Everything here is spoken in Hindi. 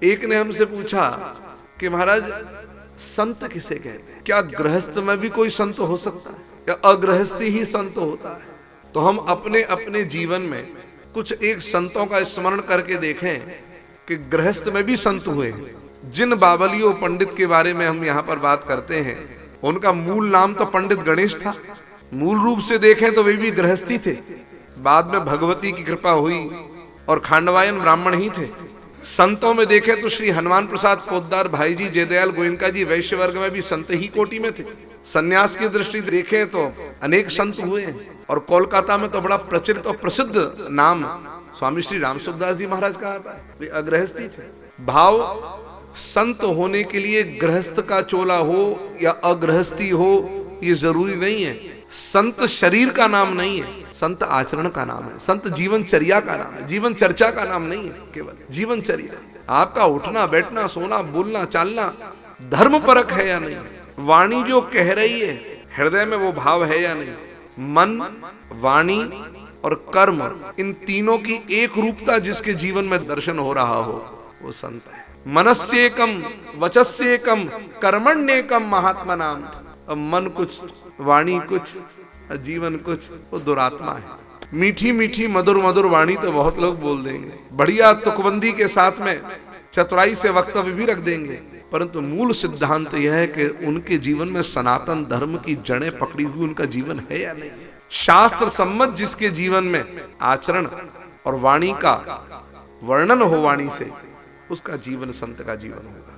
एक ने हमसे पूछा कि महाराज संत किसे कहते हैं? क्या गृहस्थ में भी कोई संत हो सकता है या अगृहस्थी ही संत होता है? तो हम अपने अपने जीवन में कुछ एक संतों का स्मरण करके देखें कि गृहस्थ में भी संत हुए। जिन बावलियों पंडित के बारे में हम यहाँ पर बात करते हैं, उनका मूल नाम तो पंडित गणेश था। मूल रूप से देखें तो वे भी गृहस्थी थे। बाद में भगवती की कृपा हुई और खांडवायन ब्राह्मण ही थे। संतों में देखें तो श्री हनुमान प्रसाद पोद्दार, भाई जी जयदयाल गोयनका जी वैश्य वर्ग में भी संत ही कोटि में थे। सन्यास की दृष्टि देखें तो अनेक संत हुए हैं। और कोलकाता में तो बड़ा प्रचलित और प्रसिद्ध नाम स्वामी श्री रामसुखदास जी महाराज का आता है, वे अगृहस्थी थे। भाव संत होने के लिए गृहस्थ का चोला हो या अगृहस्थी हो ये जरूरी नहीं है। संत शरीर का नाम नहीं है, संत आचरण का नाम है, संत जीवनचर्या का नाम है, जीवन चर्चा का नाम नहीं है, केवल जीवनचर्या। आपका उठना बैठना सोना बोलना चालना धर्म परक है या नहीं, वाणी जो कह रही है हृदय में वो भाव है या नहीं, मन वाणी और कर्म इन तीनों की एक रूपता जिसके जीवन में दर्शन हो रहा हो वो संत है। मनस्येकम वचस्येकम कर्मण्येकम महात्मा नाम। अब मन कुछ वाणी कुछ जीवन कुछ, वो दुरात्मा है। मीठी मीठी मधुर मधुर वाणी तो बहुत लोग बोल देंगे, बढ़िया तुकबंदी के साथ में चतुराई से वक्तव्य भी रख देंगे, परंतु मूल सिद्धांत यह है कि उनके जीवन में सनातन धर्म की जड़ें पकड़ी हुई उनका जीवन है या नहीं। शास्त्र सम्मत जिसके जीवन में आचरण और वाणी का वर्णन हो वाणी से, उसका जीवन संत का जीवन होगा।